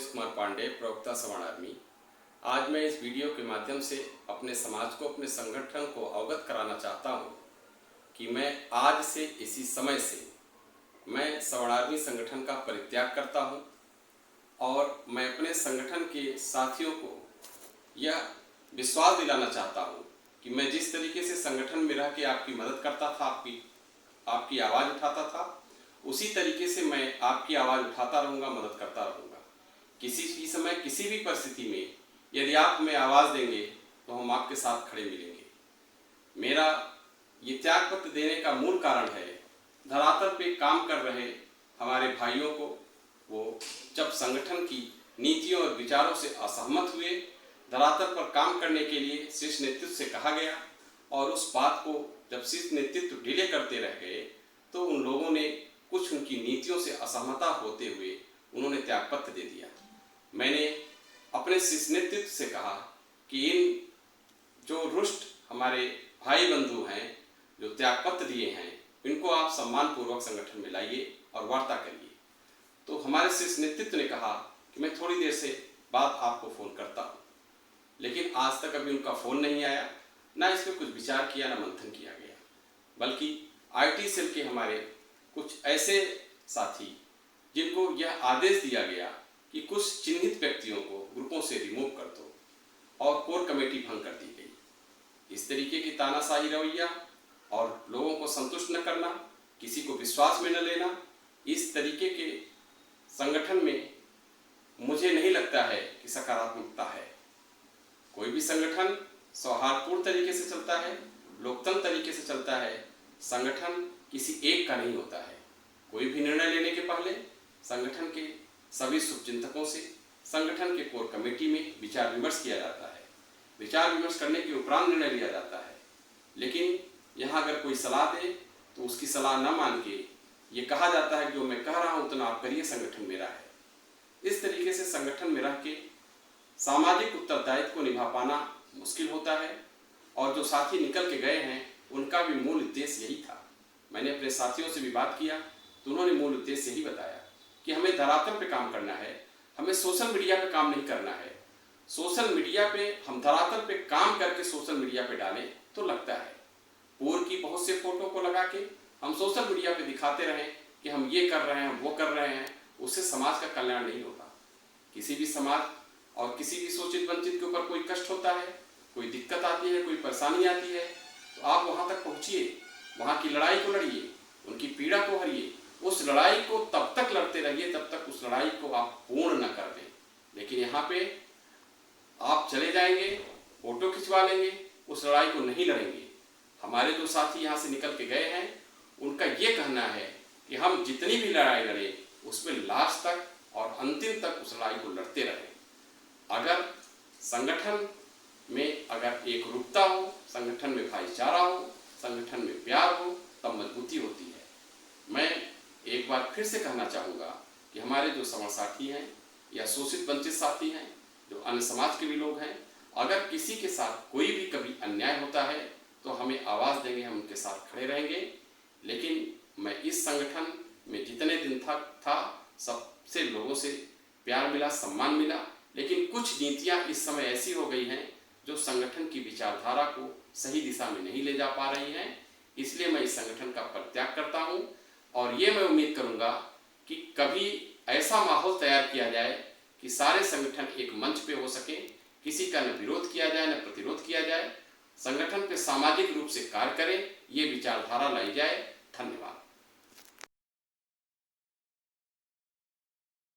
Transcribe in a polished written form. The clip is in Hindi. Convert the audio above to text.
कुमार पांडे, प्रवक्ता सवर्ण आर्मी। आज मैं इस वीडियो के माध्यम से अपने समाज को, अपने संगठन को अवगत कराना चाहता हूं कि मैं आज से इसी समय से मैं सवर्ण आर्मी संगठन का परित्याग करता हूं और मैं अपने संगठन के साथियों को यह विश्वास दिलाना चाहता हूं कि मैं जिस तरीके से संगठन में रह के आपकी मदद करता था, आपकी आवाज़ उठाता था, उसी तरीके से मैं आपकी आवाज़ उठाता रहूँगा, मदद करता रहूँगा। किसी भी समय, किसी भी परिस्थिति में यदि आप हमें आवाज़ देंगे तो हम आपके साथ खड़े मिलेंगे। मेरा ये त्यागपत्र देने का मूल कारण है, धरातल पे काम कर रहे हमारे भाइयों को, वो जब संगठन की नीतियों और विचारों से असहमत हुए, धरातल पर काम करने के लिए शीर्ष नेतृत्व से कहा गया और उस बात को जब शीर्ष नेतृत्व डिले करते रह गए तो उन लोगों ने कुछ उनकी नीतियों से असहमता होते हुए उन्होंने त्यागपत्र दे दिया। मैंने अपने शीर्ष नेतृत्व से कहा कि इन जो रुष्ट हमारे भाई बंधु हैं, जो त्यागपत्र दिए हैं, इनको आप सम्मानपूर्वक संगठन में लाइए और वार्ता करिए। तो हमारे शीर्ष नेतृत्व ने कहा कि मैं थोड़ी देर से बाद आपको फ़ोन करता हूँ, लेकिन आज तक अभी उनका फ़ोन नहीं आया, ना इस पर कुछ विचार किया, ना मंथन किया गया। बल्कि IT सेल के हमारे कुछ ऐसे साथी जिनको यह आदेश दिया गया कि कुछ चिन्हित व्यक्तियों को ग्रुपों से रिमूव कर दो और कोर कमेटी भंग कर दी गई। इस तरीके की तानाशाही रवैया और लोगों को संतुष्ट न करना, किसी को विश्वास में न लेना, इस तरीके के संगठन में मुझे नहीं लगता है कि सकारात्मकता है। कोई भी संगठन सौहार्दपूर्ण तरीके से चलता है, लोकतंत्र तरीके से चलता है। संगठन किसी एक का नहीं होता है। कोई भी निर्णय लेने के पहले संगठन के सभी शुभचिंतकों से, संगठन के कोर कमेटी में विचार विमर्श किया जाता है। विचार विमर्श करने के उपरांत निर्णय लिया जाता है। लेकिन यहाँ अगर कोई सलाह दे तो उसकी सलाह न मान के ये कहा जाता है कि जो मैं कह रहा हूँ उतना आप करिए, संगठन मेरा है। इस तरीके से संगठन में रह के सामाजिक उत्तरदायित्व को निभा पाना मुश्किल होता है और जो साथी निकल के गए हैं उनका भी मूल उद्देश्य यही था। मैंने अपने साथियों से भी बात किया तो उन्होंने मूल उद्देश्य यही बताया कि हमें धरातल पे काम करना है, हमें सोशल मीडिया पे काम नहीं करना है। सोशल मीडिया पे हम धरातल पे काम करके सोशल मीडिया पे डालें तो लगता है पूर्व की बहुत से फोटो को लगा के हम सोशल मीडिया पे दिखाते रहें कि हम ये कर रहे हैं, हम वो कर रहे हैं, उससे समाज का कल्याण नहीं होता। किसी भी समाज और किसी भी शोषित वंचित के ऊपर कोई कष्ट होता है, कोई दिक्कत आती है, कोई परेशानी आती है, तो आप वहाँ तक पहुँचिए, वहाँ की लड़ाई को लड़िए, उनकी पीड़ा को हरिए। उस लड़ाई को तब तक लड़ते रहिए तब तक उस लड़ाई को आप पूर्ण न कर दें। लेकिन यहाँ पे आप चले जाएंगे, फोटो खिंचवा लेंगे, उस लड़ाई को नहीं लड़ेंगे। हमारे जो साथी यहाँ से निकल के गए हैं उनका ये कहना है कि हम जितनी भी लड़ाई लड़ें उसमें लास्ट तक और अंतिम तक उस लड़ाई को लड़ते रहें। अगर संगठन में अगर एकरूपता हो, संगठन में भाईचारा हो, संगठन में प्यार हो, तब मजबूती होती है। मैं एक बार फिर से कहना चाहूँगा कि हमारे जो सवर्ण साथी हैं या शोषित वंचित साथी हैं, जो अन्य समाज के भी लोग हैं, अगर किसी के साथ कोई भी कभी अन्याय होता है तो हमें आवाज़ देंगे, हम उनके साथ खड़े रहेंगे। लेकिन मैं इस संगठन में जितने दिन था सबसे लोगों से प्यार मिला, सम्मान मिला। लेकिन कुछ नीतियाँ इस समय ऐसी हो गई हैं जो संगठन की विचारधारा को सही दिशा में नहीं ले जा पा रही हैं। इसलिए मैं इस संगठन का परित्याग करता हूं और ये मैं उम्मीद करूंगा कि कभी ऐसा माहौल तैयार किया जाए कि सारे संगठन एक मंच पे हो सके, किसी का न विरोध किया जाए न प्रतिरोध किया जाए, संगठन पे सामाजिक रूप से कार्य करें, ये विचारधारा लाई जाए। धन्यवाद।